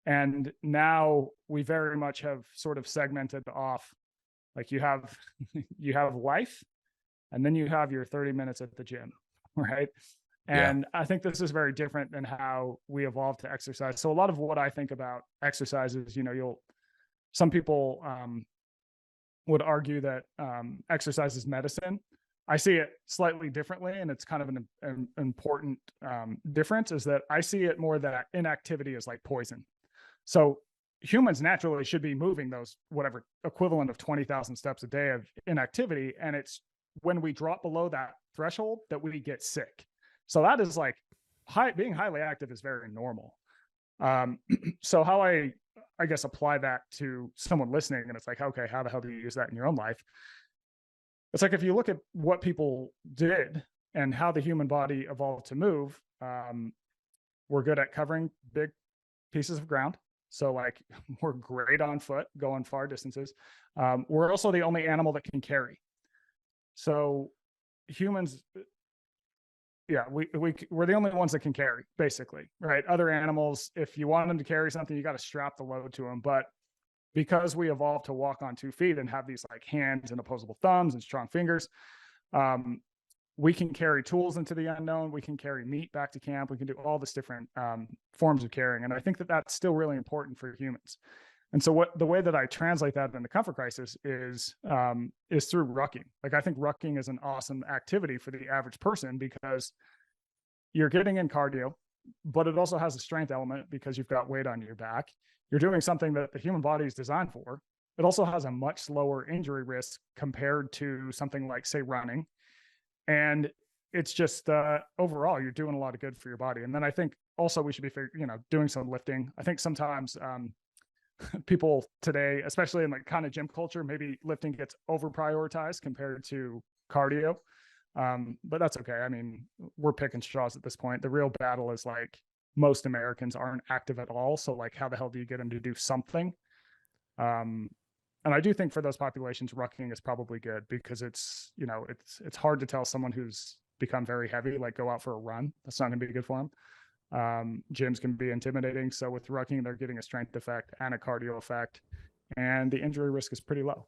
And now we very much have sort of segmented off, like you have you have life, and then you have your 30 minutes at the gym, right? Yeah. And I think this is very different than how we evolved to exercise. So a lot of what I think about exercise is, some people would argue that exercise is medicine. I see it slightly differently, and it's kind of an important difference. Is that I see it more that inactivity is like poison. So humans naturally should be moving those whatever equivalent of 20,000 steps a day of inactivity, and it's when we drop below that threshold that we get sick. So that is like being highly active is very normal. So how I guess apply that to someone listening, and it's like, okay, how the hell do you use that in your own life? It's like if you look at what people did and how the human body evolved to move, we're good at covering big pieces of ground. So like we're great on foot, going far distances. We're also the only animal that can carry. So humans, yeah, we're the only ones that can carry, basically, right? Other animals, if you want them to carry something, you got to strap the load to them. But because we evolved to walk on 2 feet and have these like hands and opposable thumbs and strong fingers, we can carry tools into the unknown. We can carry meat back to camp. We can do all this different forms of carrying. And I think that that's still really important for humans. And so the way that I translate that in the comfort crisis is through rucking. Like I think rucking is an awesome activity for the average person because you're getting in cardio, but it also has a strength element because you've got weight on your back. You're doing something that the human body is designed for. It also has a much lower injury risk compared to something like, say, running. And it's just overall, you're doing a lot of good for your body. And then I think also we should be, doing some lifting. I think sometimes people today, especially in like kind of gym culture, maybe lifting gets over prioritized compared to cardio. But that's okay. I mean, we're picking straws at this point. The real battle is like most Americans aren't active at all. So like, how the hell do you get them to do something? And I do think for those populations, rucking is probably good because it's hard to tell someone who's become very heavy, like go out for a run. That's not going to be good for them. Gyms can be intimidating. So with rucking, they're getting a strength effect and a cardio effect, and the injury risk is pretty low.